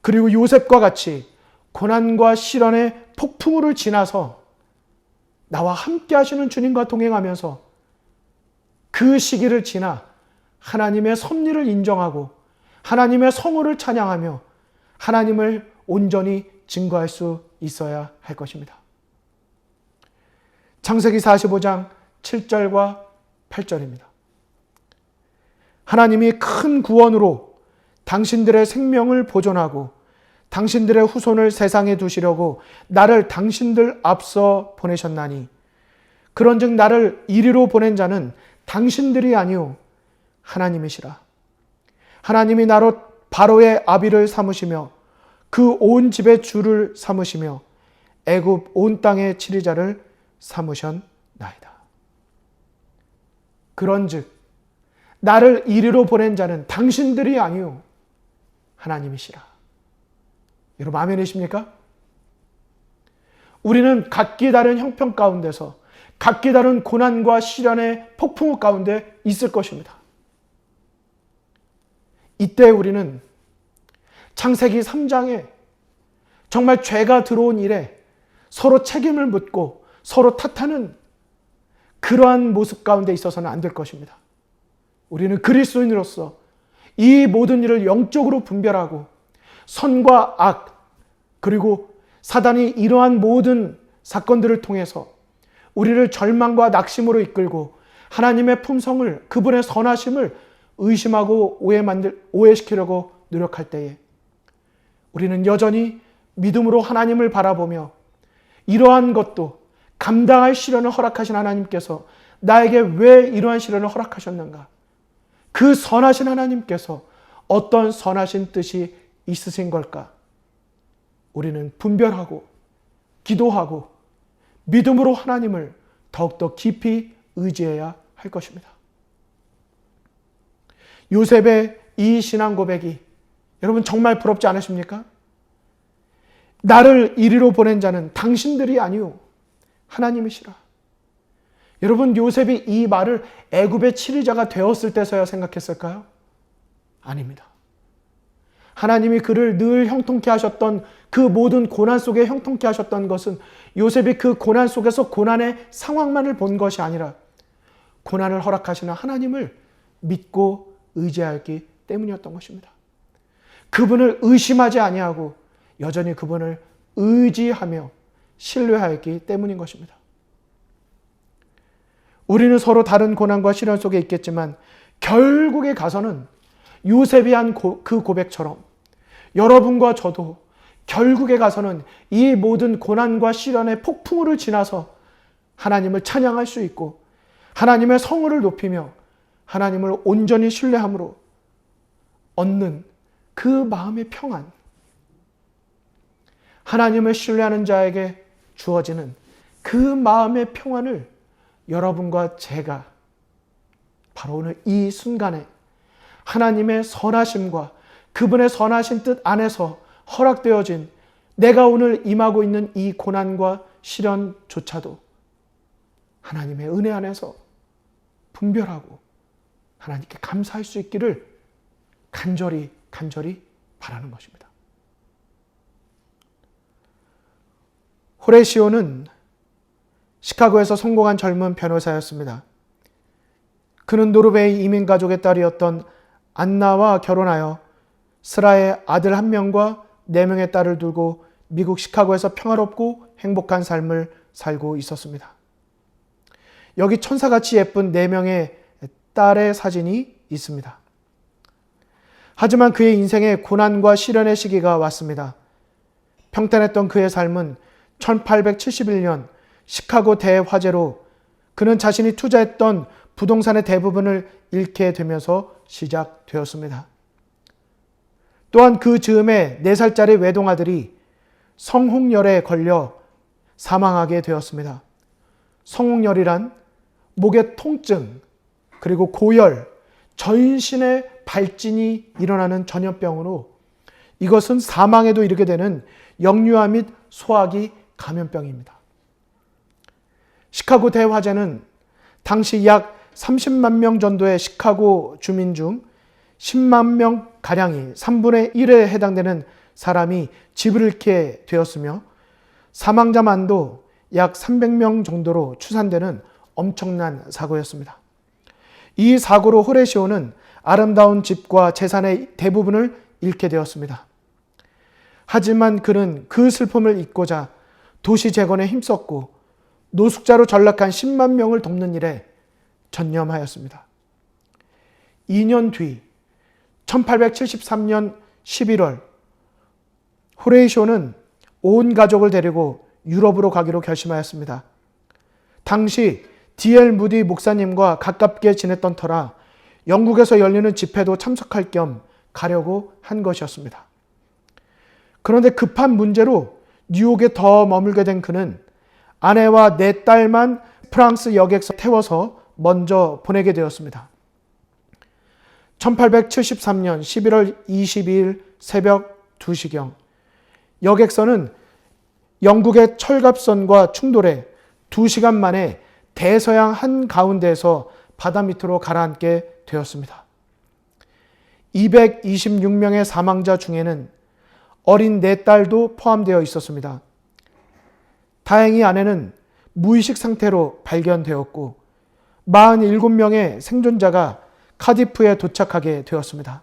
그리고 요셉과 같이 고난과 시련의 폭풍우를 지나서 나와 함께 하시는 주님과 동행하면서 그 시기를 지나 하나님의 섭리를 인정하고 하나님의 성호를 찬양하며 하나님을 온전히 증거할 수 있어야 할 것입니다. 창세기 45장 7절과 8절입니다. 하나님이 큰 구원으로 당신들의 생명을 보존하고 당신들의 후손을 세상에 두시려고 나를 당신들 앞서 보내셨나니 그런즉 나를 이리로 보낸 자는 당신들이 아니오 하나님이시라. 하나님이 나로 바로의 아비를 삼으시며 그 온 집의 주를 삼으시며 애굽 온 땅의 치리자를 삼으셨나이다. 그런즉 나를 이리로 보낸 자는 당신들이 아니오 하나님이시라. 여러분 아멘이십니까? 우리는 각기 다른 형편 가운데서 각기 다른 고난과 시련의 폭풍 가운데 있을 것입니다. 이때 우리는 창세기 3장에 정말 죄가 들어온 일에 서로 책임을 묻고 서로 탓하는 그러한 모습 가운데 있어서는 안 될 것입니다. 우리는 그리스도인으로서 이 모든 일을 영적으로 분별하고 선과 악 그리고 사단이 이러한 모든 사건들을 통해서 우리를 절망과 낙심으로 이끌고 하나님의 품성을 그분의 선하심을 의심하고 오해시키려고 노력할 때에 우리는 여전히 믿음으로 하나님을 바라보며 이러한 것도 감당할 시련을 허락하신 하나님께서 나에게 왜 이러한 시련을 허락하셨는가? 그 선하신 하나님께서 어떤 선하신 뜻이 있으신 걸까? 우리는 분별하고 기도하고 믿음으로 하나님을 더욱더 깊이 의지해야 할 것입니다. 요셉의 이 신앙 고백이 여러분 정말 부럽지 않으십니까? 나를 이리로 보낸 자는 당신들이 아니오 하나님이시라. 여러분 요셉이 이 말을 애굽의 치리자가 되었을 때서야 생각했을까요? 아닙니다. 하나님이 그를 늘 형통케 하셨던 그 모든 고난 속에 형통케 하셨던 것은 요셉이 그 고난 속에서 고난의 상황만을 본 것이 아니라 고난을 허락하시는 하나님을 믿고 의지하였기 때문이었던 것입니다. 그분을 의심하지 아니하고 여전히 그분을 의지하며 신뢰하였기 때문인 것입니다. 우리는 서로 다른 고난과 시련 속에 있겠지만 결국에 가서는 요셉이 한 그 고백처럼 여러분과 저도 결국에 가서는 이 모든 고난과 시련의 폭풍우를 지나서 하나님을 찬양할 수 있고 하나님의 성호를 높이며 하나님을 온전히 신뢰함으로 얻는 그 마음의 평안, 하나님을 신뢰하는 자에게 주어지는 그 마음의 평안을 여러분과 제가 바로 오늘 이 순간에 하나님의 선하심과 그분의 선하신 뜻 안에서 허락되어진 내가 오늘 임하고 있는 이 고난과 시련조차도 하나님의 은혜 안에서 분별하고 하나님께 감사할 수 있기를 간절히 바라는 것입니다. 호레시오는 시카고에서 성공한 젊은 변호사였습니다. 그는 노르웨이 이민가족의 딸이었던 안나와 결혼하여 스라의 아들 1명과 4명의 딸을 두고 미국 시카고에서 평화롭고 행복한 삶을 살고 있었습니다. 여기 천사같이 예쁜 4명의 딸의 사진이 있습니다. 하지만 그의 인생에 고난과 시련의 시기가 왔습니다. 평탄했던 그의 삶은 1871년 시카고 대화재로 그는 자신이 투자했던 부동산의 대부분을 잃게 되면서 시작되었습니다. 또한 그 즈음에 4살짜리 외동아들이 성홍열에 걸려 사망하게 되었습니다. 성홍열이란 목의 통증, 그리고 고열, 전신의 발진이 일어나는 전염병으로 이것은 사망에도 이르게 되는 역류암 및 소화기 감염병입니다. 시카고 대화재는 당시 약 30만 명 정도의 시카고 주민 중 10만 명 가량이 3분의 1에 해당되는 사람이 집을 잃게 되었으며 사망자만도 약 300명 정도로 추산되는 엄청난 사고였습니다. 이 사고로 호레시오는 아름다운 집과 재산의 대부분을 잃게 되었습니다. 하지만 그는 그 슬픔을 잊고자 도시 재건에 힘썼고 노숙자로 전락한 10만 명을 돕는 일에 전념하였습니다. 2년 뒤 1873년 11월 호레이쇼는 온 가족을 데리고 유럽으로 가기로 결심하였습니다. 당시 D.L. 무디 목사님과 가깝게 지냈던 터라 영국에서 열리는 집회도 참석할 겸 가려고 한 것이었습니다. 그런데 급한 문제로 뉴욕에 더 머물게 된 그는 아내와 4딸만 프랑스 여객선 태워서 먼저 보내게 되었습니다. 1873년 11월 22일 새벽 2시경 여객선은 영국의 철갑선과 충돌해 2시간 만에 대서양 한가운데에서 바다 밑으로 가라앉게 되었습니다. 226명의 사망자 중에는 어린 4딸도 포함되어 있었습니다. 다행히 아내는 무의식 상태로 발견되었고 47명의 생존자가 카디프에 도착하게 되었습니다.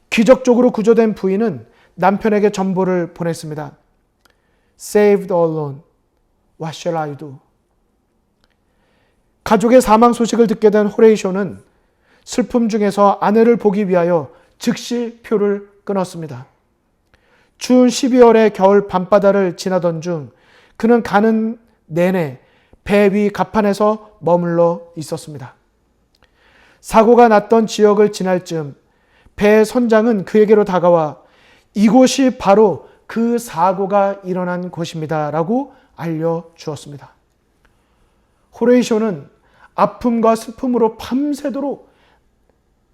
기적적으로 구조된 부인은 남편에게 전보를 보냈습니다. Saved alone. What shall I do? 가족의 사망 소식을 듣게 된 호레이쇼는 슬픔 중에서 아내를 보기 위하여 즉시 표를 끊었습니다. 추운 12월의 겨울 밤바다를 지나던 중 그는 가는 내내 배 위 갑판에서 머물러 있었습니다. 사고가 났던 지역을 지날 즈음 배의 선장은 그에게로 다가와 이곳이 바로 그 사고가 일어난 곳입니다 라고 알려주었습니다. 호레이쇼는 아픔과 슬픔으로 밤새도록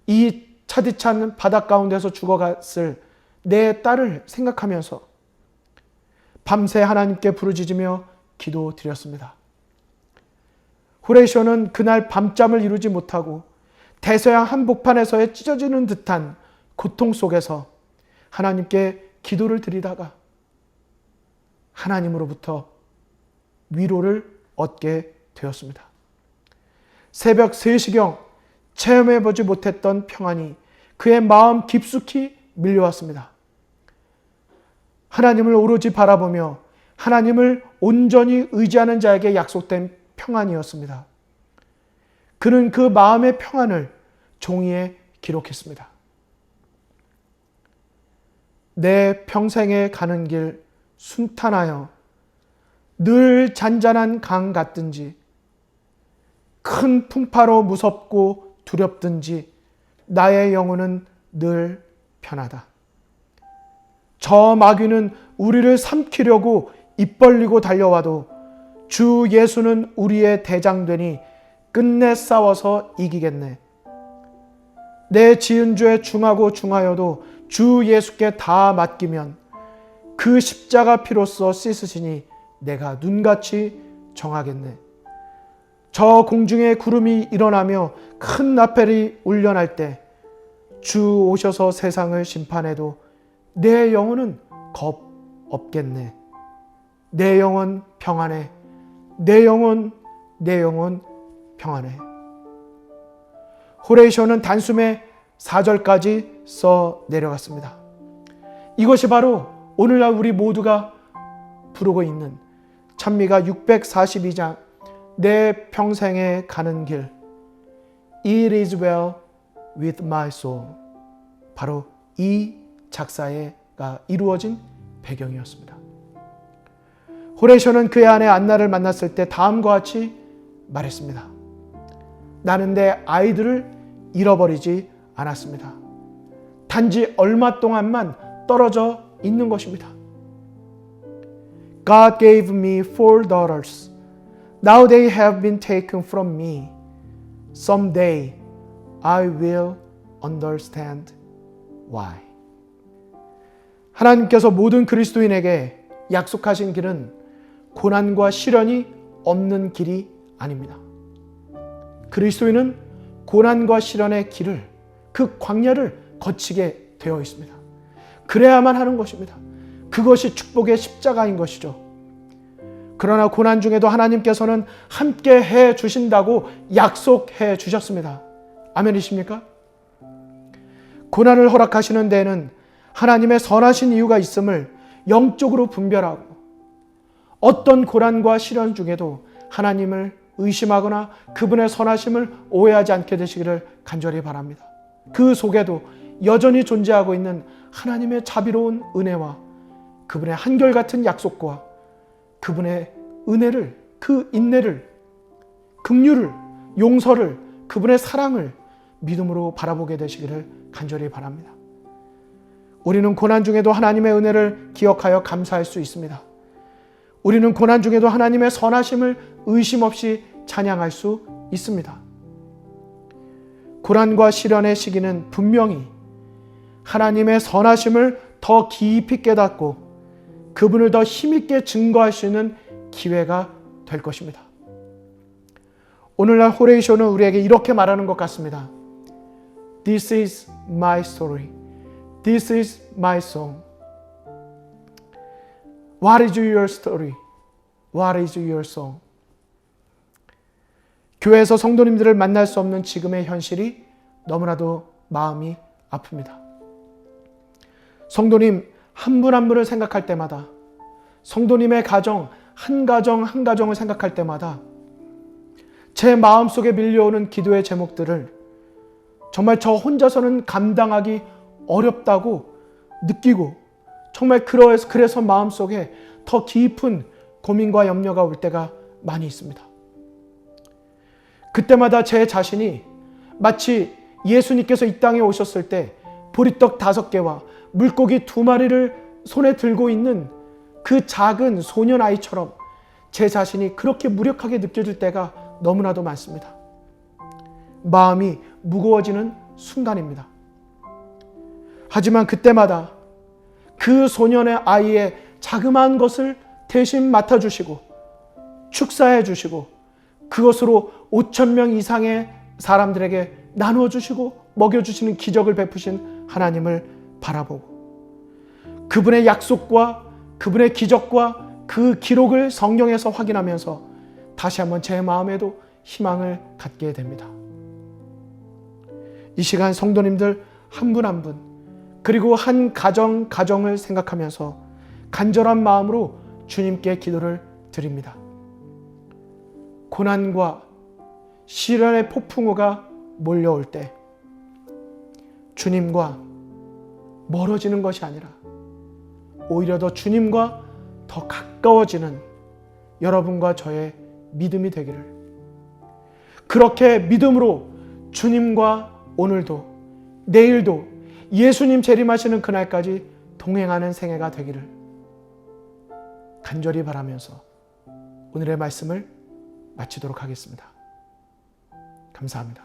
이 차디찬 바다 가운데서 죽어갔을 내 딸을 생각하면서 밤새 하나님께 부르짖으며 기도드렸습니다. 호레이쇼는 그날 밤잠을 이루지 못하고 대서양 한복판에서의 찢어지는 듯한 고통 속에서 하나님께 기도를 드리다가 하나님으로부터 위로를 얻게 되었습니다. 새벽 3시경 체험해보지 못했던 평안이 그의 마음 깊숙이 밀려왔습니다. 하나님을 오로지 바라보며 하나님을 온전히 의지하는 자에게 약속된 평안이었습니다. 그는 그 마음의 평안을 종이에 기록했습니다. 내 평생에 가는 길 순탄하여 늘 잔잔한 강 같든지 큰 풍파로 무섭고 두렵든지 나의 영혼은 늘 편하다. 저 마귀는 우리를 삼키려고 입 벌리고 달려와도 주 예수는 우리의 대장되니 끝내 싸워서 이기겠네. 내 지은 죄 중하고 중하여도 주 예수께 다 맡기면 그 십자가 피로써 씻으시니 내가 눈같이 정하겠네. 저 공중에 구름이 일어나며 큰 나팔이 울려날 때 주 오셔서 세상을 심판해도 내 영혼은 겁 없겠네. 내 영혼 평안해. 내 영혼 평안해. 호레이쇼는 단숨에 4절까지 써 내려갔습니다. 이것이 바로 오늘날 우리 모두가 부르고 있는 찬미가 642장 내 평생에 가는 길 It is well with my soul. 바로 이 작사가 이루어진 배경이었습니다. 호레이쇼는 그의 아내 안나를 만났을 때 다음과 같이 말했습니다. 나는 내 아이들을 잃어버리지 않았습니다. 단지 얼마 동안만 떨어져 있는 것입니다. God gave me 4 daughters. Now they have been taken from me. Someday I will understand why. 하나님께서 모든 그리스도인에게 약속하신 길은 고난과 시련이 없는 길이 아닙니다. 그리스도인은 고난과 시련의 길을, 그 광야를 거치게 되어 있습니다. 그래야만 하는 것입니다. 그것이 축복의 십자가인 것이죠. 그러나 고난 중에도 하나님께서는 함께 해 주신다고 약속해 주셨습니다. 아멘이십니까? 고난을 허락하시는 데에는 하나님의 선하신 이유가 있음을 영적으로 분별하고 어떤 고난과 시련 중에도 하나님을 의심하거나 그분의 선하심을 오해하지 않게 되시기를 간절히 바랍니다. 그 속에도 여전히 존재하고 있는 하나님의 자비로운 은혜와 그분의 한결같은 약속과 그분의 은혜를, 그 인내를, 긍휼을, 용서를, 그분의 사랑을 믿음으로 바라보게 되시기를 간절히 바랍니다. 우리는 고난 중에도 하나님의 은혜를 기억하여 감사할 수 있습니다. 우리는 고난 중에도 하나님의 선하심을 의심 없이 찬양할 수 있습니다. 고난과 시련의 시기는 분명히 하나님의 선하심을 더 깊이 깨닫고 그분을 더 힘있게 증거할 수 있는 기회가 될 것입니다. 오늘날 호레이쇼는 우리에게 이렇게 말하는 것 같습니다. This is my story. This is my song. What is your story? What is your song? 교회에서 성도님들을 만날 수 없는 지금의 현실이 너무나도 마음이 아픕니다. 성도님 한 분 한 분을 생각할 때마다, 성도님의 가정 한 가정 한 가정을 생각할 때마다 제 마음속에 밀려오는 기도의 제목들을 정말 저 혼자서는 감당하기 어렵다고 느끼고, 정말 그래서 마음속에 더 깊은 고민과 염려가 올 때가 많이 있습니다. 그때마다 제 자신이 마치 예수님께서 이 땅에 오셨을 때 보리떡 5개와 물고기 2마리를 손에 들고 있는 그 작은 소년 아이처럼 제 자신이 그렇게 무력하게 느껴질 때가 너무나도 많습니다. 마음이 무거워지는 순간입니다. 하지만 그때마다 그 소년의 아이의 자그마한 것을 대신 맡아주시고 축사해 주시고 그것으로 5,000명 이상의 사람들에게 나누어 주시고 먹여주시는 기적을 베푸신 하나님을 바라보고 그분의 약속과 그분의 기적과 그 기록을 성경에서 확인하면서 다시 한번 제 마음에도 희망을 갖게 됩니다. 이 시간 성도님들 한 분 한 분, 그리고 한 가정을 생각하면서 간절한 마음으로 주님께 기도를 드립니다. 고난과 시련의 폭풍우가 몰려올 때 주님과 멀어지는 것이 아니라 오히려 더 주님과 더 가까워지는 여러분과 저의 믿음이 되기를, 그렇게 믿음으로 주님과 오늘도 내일도 예수님 재림하시는 그날까지 동행하는 생애가 되기를 간절히 바라면서 오늘의 말씀을 마치도록 하겠습니다. 감사합니다.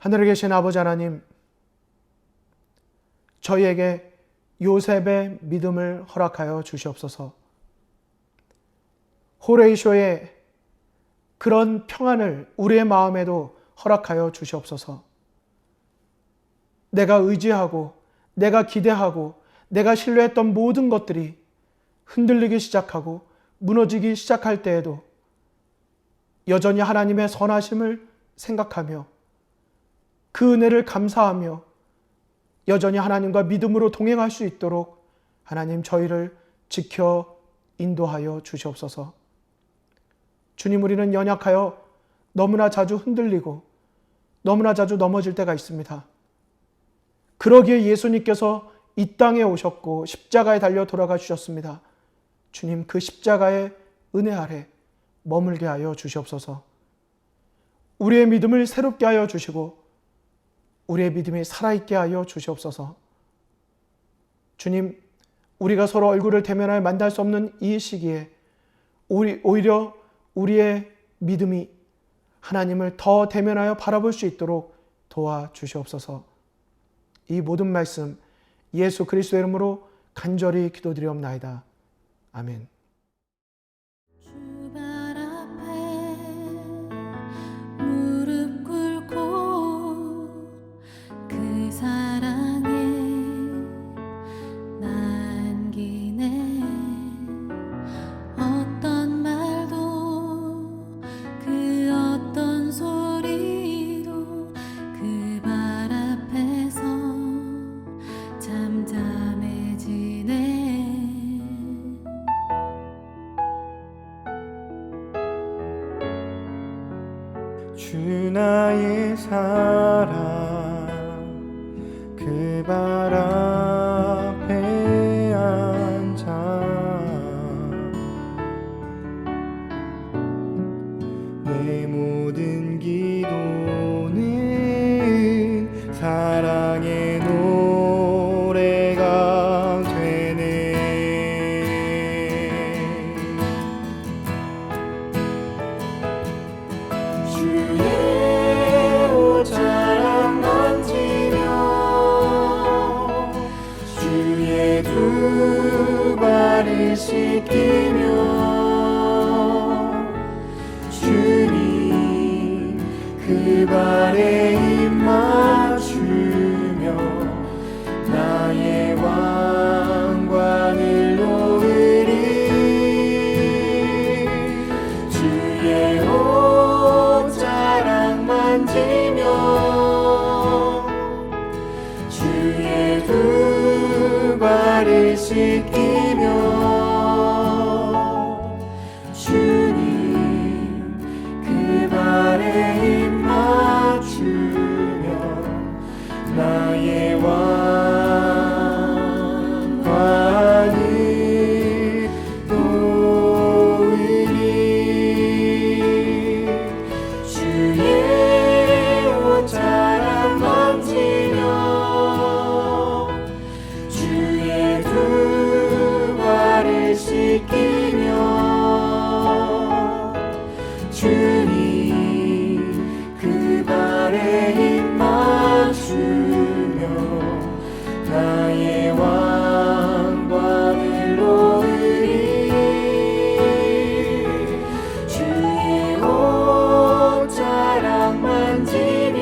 하늘에 계신 아버지 하나님, 저희에게 요셉의 믿음을 허락하여 주시옵소서. 호레이쇼의 그런 평안을 우리의 마음에도 허락하여 주시옵소서. 내가 의지하고 내가 기대하고 내가 신뢰했던 모든 것들이 흔들리기 시작하고 무너지기 시작할 때에도 여전히 하나님의 선하심을 생각하며 그 은혜를 감사하며 여전히 하나님과 믿음으로 동행할 수 있도록 하나님 저희를 지켜 인도하여 주시옵소서. 주님, 우리는 연약하여 너무나 자주 흔들리고 너무나 자주 넘어질 때가 있습니다. 그러기에 예수님께서 이 땅에 오셨고 십자가에 달려 돌아가 주셨습니다. 주님, 그 십자가의 은혜 아래 머물게 하여 주시옵소서. 우리의 믿음을 새롭게 하여 주시고 우리의 믿음이 살아있게 하여 주시옵소서. 주님, 우리가 서로 얼굴을 대면하여 만날 수 없는 이 시기에 오히려 우리의 믿음이 하나님을 더 대면하여 바라볼 수 있도록 도와주시옵소서. 이 모든 말씀 예수 그리스도의 이름으로 간절히 기도드리옵나이다. 아멘. 주발 앞에 무릎 꿇고 그 사랑에 남기네. 어떤 말도 그 어떤 소리도 그 발 앞에서 잠잠해지네. 주 나의 사랑 그 발 앞에 앉아 내 모든 기도는 사랑의 노래가 되네. 주의 옷자락 만지며 주의 두 발을 씻기며 주님 그 발에 입 맞추며 나의 왕관을 놓으리. 주의 옷자락 만지며 주의 두 발을 씻기며 주님 그 발에 입 맞추며 나의 왕관을 놓으리. 주의 옷자락 만지며 주의 두 발을 씻기며 주님 그 발에 입 맞추며 나의 왕관을 놓으리. 주의 옷자락 만지며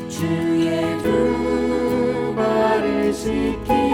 주의 두 발을 씻기